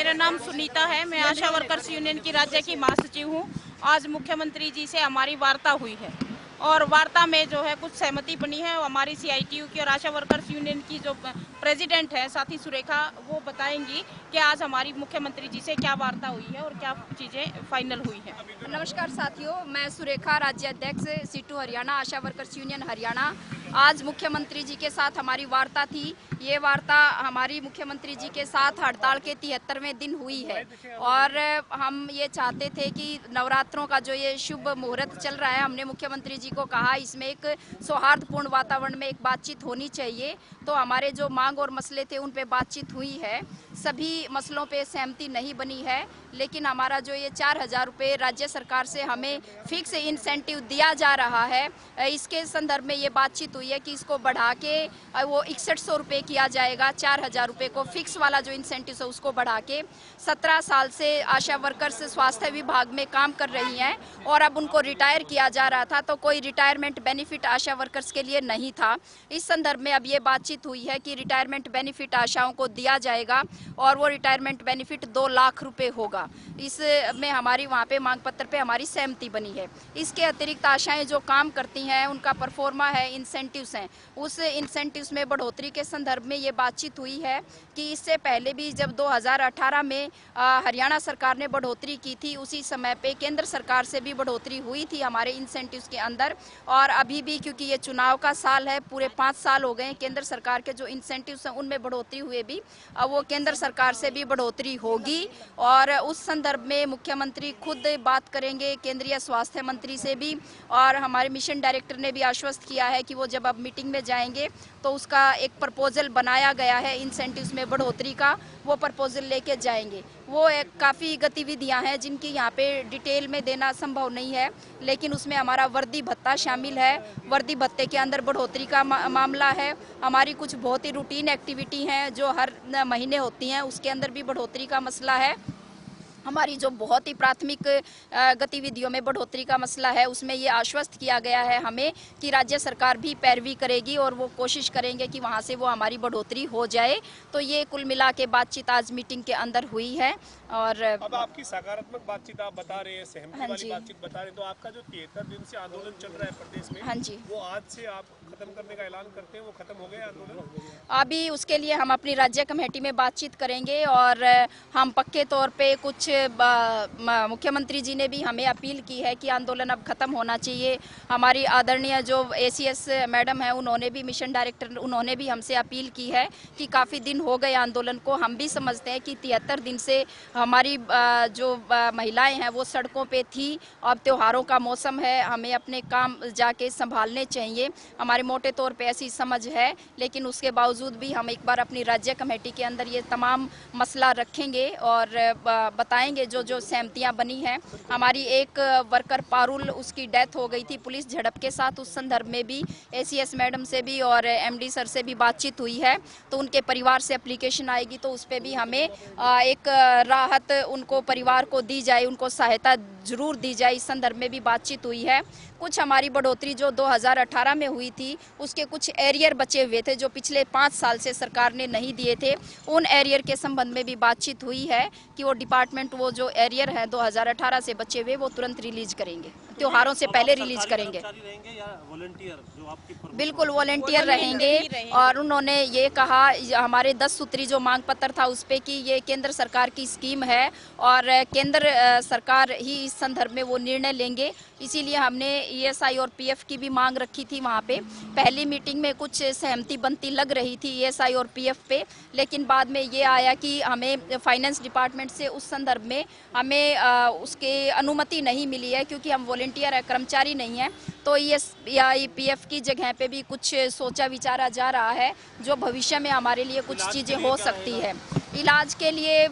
मेरा नाम सुनीता है। मैं आशा वर्कर्स यूनियन की राज्य की महासचिव हूँ। आज मुख्यमंत्री जी से हमारी वार्ता हुई है और वार्ता में जो है कुछ सहमति बनी है। हमारी सीआईटीयू की और आशा वर्कर्स यूनियन की जो प्रेसिडेंट है साथी सुरेखा, वो बताएंगी कि आज हमारी मुख्यमंत्री जी से क्या वार्ता हुई है और क्या चीज़ें फाइनल हुई है। नमस्कार साथियों, मैं सुरेखा, राज्य अध्यक्ष सीटू हरियाणा, आशा वर्कर्स यूनियन हरियाणा। आज मुख्यमंत्री जी के साथ हमारी वार्ता थी। ये वार्ता हमारी मुख्यमंत्री जी के साथ हड़ताल के 73वें दिन हुई है और हम ये चाहते थे कि नवरात्रों का जो ये शुभ मुहूर्त चल रहा है, हमने मुख्यमंत्री जी को कहा इसमें एक सौहार्दपूर्ण वातावरण में एक बातचीत होनी चाहिए। तो हमारे जो मांग और मसले थे उन पे बातचीत हुई है। सभी मसलों पे सहमति नहीं बनी है, लेकिन हमारा जो ये 4,000 रुपये राज्य सरकार से हमें फिक्स इंसेंटिव दिया जा रहा है, इसके संदर्भ में ये बातचीत हुई है कि इसको बढ़ा के वो 6100 रुपये किया जाएगा। 4,000 रुपये को फिक्स वाला जो इंसेंटिव है उसको बढ़ा के 17 साल से आशा वर्कर्स स्वास्थ्य विभाग में काम कर रही हैं और अब उनको रिटायर किया जा रहा था, तो कोई रिटायरमेंट बेनिफिट आशा वर्कर्स के लिए नहीं था। इस संदर्भ में अब ये बातचीत हुई है कि रिटायरमेंट बेनिफिट आशाओं को दिया जाएगा और वो रिटायरमेंट बेनिफिट 2 लाख रुपए होगा। इसमें हमारी वहाँ पे मांग पत्र पे हमारी सहमति बनी है। इसके अतिरिक्त आशाएं जो काम करती हैं, उनका परफॉर्मा है, इंसेंटिव्स हैं, उस इंसेंटिव्स में बढ़ोतरी के संदर्भ में ये बातचीत हुई है कि इससे पहले भी जब 2018 में हरियाणा सरकार ने बढ़ोतरी की थी, उसी समय पे केंद्र सरकार से भी बढ़ोतरी हुई थी हमारे इंसेंटिव्स के अंदर। और अभी भी क्योंकि ये चुनाव का साल है, पूरे 5 साल हो गए केंद्र सरकार के जो इंसेंटिव्स हैं उनमें बढ़ोतरी हुए भी, अब वो केंद्र सरकार से भी बढ़ोतरी होगी। और उस संदर्भ में मुख्यमंत्री खुद बात करेंगे केंद्रीय स्वास्थ्य मंत्री से भी, और हमारे मिशन डायरेक्टर ने भी आश्वस्त किया है कि वो जब अब मीटिंग में जाएंगे तो उसका एक प्रपोजल बनाया गया है इंसेंटिव्स में बढ़ोतरी का, वो प्रपोजल लेके जाएंगे। वो एक काफ़ी गतिविधियां हैं जिनकी यहाँ पे डिटेल में देना संभव नहीं है, लेकिन उसमें हमारा वर्दी भत्ता शामिल है। वर्दी भत्ते के अंदर बढ़ोतरी का मामला है। हमारी कुछ बहुत ही रूटीन एक्टिविटी हैं जो हर महीने होती हैं, उसके अंदर भी बढ़ोतरी का मसला है। हमारी जो बहुत ही प्राथमिक गतिविधियों में बढ़ोतरी का मसला है, उसमें ये आश्वस्त किया गया है हमें कि राज्य सरकार भी पैरवी करेगी और वो कोशिश करेंगे कि वहाँ से वो हमारी बढ़ोतरी हो जाए। तो ये कुल मिला के बातचीत आज मीटिंग के अंदर हुई है। और अब आपकी सकारात्मक बातचीत आप बता रहे हैं, सहमति वाली बातचीत बता रहे हैं, तो आपका जो 73 दिन से आंदोलन चल रहा है प्रदेश में, हाँ जी, वो आज से आप खत्म करने का ऐलान करते हैं, वो खत्म हो गया आंदोलन? अभी उसके लिए हम अपनी राज्य कमेटी में बातचीत करेंगे और हम पक्के तौर पे कुछ मुख्यमंत्री जी ने भी हमें अपील की है कि आंदोलन अब खत्म होना चाहिए। हमारी आदरणीय जो एसीएस मैडम है, उन्होंने भी, मिशन डायरेक्टर, उन्होंने भी हमसे अपील की है कि काफ़ी दिन हो गए आंदोलन को। हम भी समझते हैं कि 73 दिन से हमारी जो महिलाएं हैं वो सड़कों पे थी। अब त्योहारों का मौसम है, हमें अपने काम जाके संभालने चाहिए, हमारे मोटे तौर पे ऐसी समझ है। लेकिन उसके बावजूद भी हम एक बार अपनी राज्य कमेटी के अंदर ये तमाम मसला रखेंगे और बताएंगे जो सहमतियां बनी हैं। हमारी एक वर्कर पारुल, उसकी डेथ हो गई थी पुलिस झड़प के साथ, उस संदर्भ में भी एसीएस मैडम से भी और एमडी सर से भी बातचीत हुई है। तो उनके परिवार से एप्लीकेशन आएगी तो उस पर भी हमें एक राहत उनको परिवार को दी जाए, उनको सहायता जरूर दी जाए, इस संदर्भ में भी बातचीत हुई है। कुछ हमारी बढ़ोतरी जो 2018 में हुई थी, उसके कुछ एरियर बचे हुए थे जो पिछले 5 साल से सरकार ने नहीं दिए थे, उन एरियर के संबंध में भी बातचीत हुई है कि वो डिपार्टमेंट वो जो एरियर है 2018 से बचे हुए वो तुरंत रिलीज करेंगे, त्योहारों से पहले रिलीज करेंगे। बिल्कुल वॉलेंटियर रहेंगे। और उन्होंने ये कहा, हमारे 10 सूत्री जो मांग पत्र था उस पे, कि ये केंद्र सरकार की स्कीम है और केंद्र सरकार ही इस संदर्भ में वो निर्णय लेंगे। इसीलिए हमने ईएसआई और पीएफ की भी मांग रखी थी वहाँ पे। पहली मीटिंग में कुछ सहमति बनती लग रही थी ईएसआई और पीएफ पे, लेकिन बाद में ये आया कि हमें फाइनेंस डिपार्टमेंट से उस संदर्भ में हमें उसके अनुमति नहीं मिली है, क्योंकि हम वॉलंटियर है, कर्मचारी नहीं है। तो ईएसआई पीएफ की जगह पे भी कुछ सोचा विचारा जा रहा है जो भविष्य में हमारे लिए कुछ चीज़ें हो सकती है। इलाज के लिए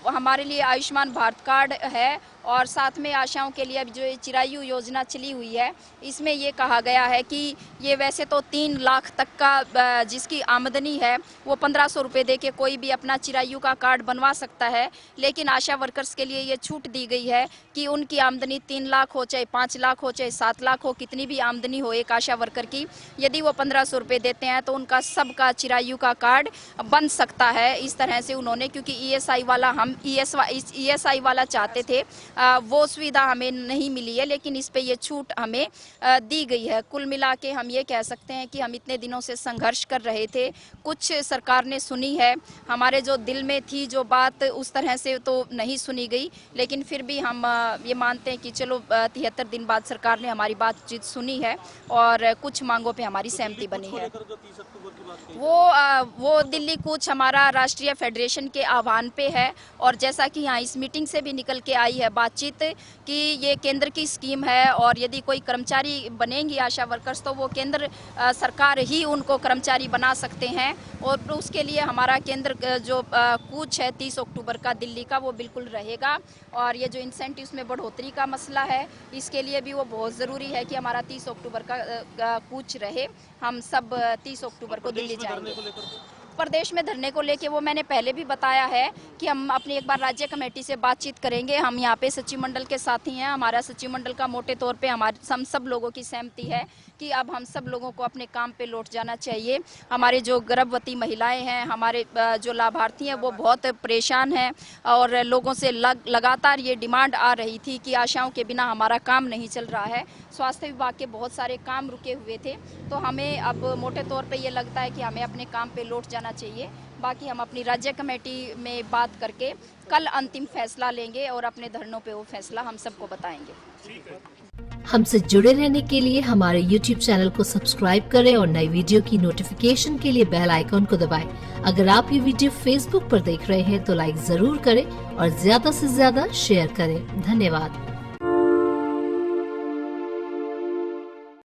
हमारे लिए आयुष्मान भारत कार्ड है और साथ में आशाओं के लिए अब जो ये चिरायु योजना चली हुई है, इसमें ये कहा गया है कि ये वैसे तो 3 लाख तक का जिसकी आमदनी है वो 1500 रुपये दे के कोई भी अपना चिरायु का कार्ड बनवा सकता है, लेकिन आशा वर्कर्स के लिए ये छूट दी गई है कि उनकी आमदनी 3 लाख हो, चाहे 5 लाख हो, चाहे 7 लाख हो, कितनी भी आमदनी हो एक आशा वर्कर की, यदि वो 1500 रुपये देते हैं तो उनका सबका चिरायु का कार्ड बन सकता है। इस तरह से उन्होंने, क्योंकि ईएसआई वाला हम ईएसआई वाला चाहते थे, वो सुविधा हमें नहीं मिली है, लेकिन इस पे ये छूट हमें दी गई है। कुल मिला के हम ये कह सकते हैं कि हम इतने दिनों से संघर्ष कर रहे थे, कुछ सरकार ने सुनी है, हमारे जो दिल में थी जो बात उस तरह से तो नहीं सुनी गई, लेकिन फिर भी हम ये मानते हैं कि चलो 73 दिन बाद सरकार ने हमारी बातचीत सुनी है और कुछ मांगों पे हमारी सहमति बनी है। वो दिल्ली कूच हमारा राष्ट्रीय फेडरेशन के आह्वान पे है, और जैसा कि यहाँ इस मीटिंग से भी निकल के आई है बातचीत कि ये केंद्र की स्कीम है और यदि कोई कर्मचारी बनेंगी आशा वर्कर्स तो वो केंद्र सरकार ही उनको कर्मचारी बना सकते हैं, और उसके लिए हमारा केंद्र जो कूच है 30 अक्टूबर का दिल्ली का वो बिल्कुल रहेगा। और ये जो इंसेंटिव्स में बढ़ोतरी का मसला है, इसके लिए भी वो बहुत ज़रूरी है कि हमारा 30 अक्टूबर का कूच रहे। हम सब 30 अक्टूबर को दिल्ली जाएंगे। प्रदेश में धरने को लेके वो मैंने पहले भी बताया है कि हम अपनी एक बार राज्य कमेटी से बातचीत करेंगे। हम यहाँ पे सचिव मंडल के साथी हैं, हमारा सचिव मंडल का मोटे तौर पे हम सब लोगों की सहमति है कि अब हम सब लोगों को अपने काम पे लौट जाना चाहिए। हमारे जो गर्भवती महिलाएं हैं, हमारे जो लाभार्थी हैं वो बहुत परेशान हैं और लोगों से लगातार ये डिमांड आ रही थी कि आशाओं के बिना हमारा काम नहीं चल रहा है। स्वास्थ्य विभाग के बहुत सारे काम रुके हुए थे, तो हमें अब मोटे तौर पे ये लगता है कि हमें अपने काम पे लौट जाना चाहिए। बाकी हम अपनी राज्य कमेटी में बात करके कल अंतिम फैसला लेंगे और अपने धरनों पे वो फैसला हम सबको बताएंगे। हमसे जुड़े रहने के लिए हमारे YouTube चैनल को सब्सक्राइब करें और नई वीडियो की नोटिफिकेशन के लिए बेल आइकॉन को दबाएं। अगर आप ये वीडियो Facebook पर देख रहे हैं तो लाइक जरूर करें और ज्यादा से ज्यादा शेयर करें। धन्यवाद।